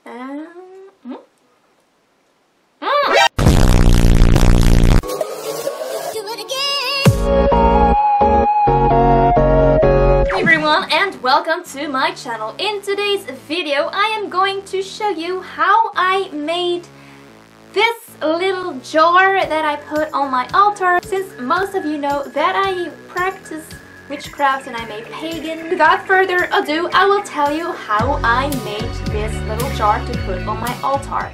Hey everyone, and welcome to my channel. In today's video I am going to show you how I made this little jar that I put on my altar, since most of you know that I practice witchcraft and I'm a pagan. Without further ado, I will tell you how I made this little jar to put on my altar.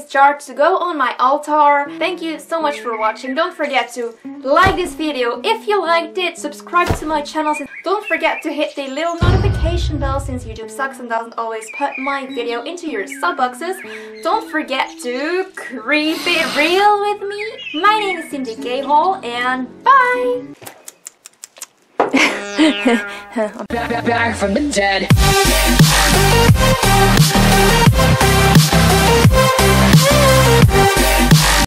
Jar to go on my altar. Thank you so much for watching. Don't forget to like this video if you liked it, subscribe to my channel, don't forget to hit the little notification bell since YouTube sucks and doesn't always put my video into your sub boxes. Don't forget to creep it real with me. My name is cindyk-hole and bye! Back from the dead.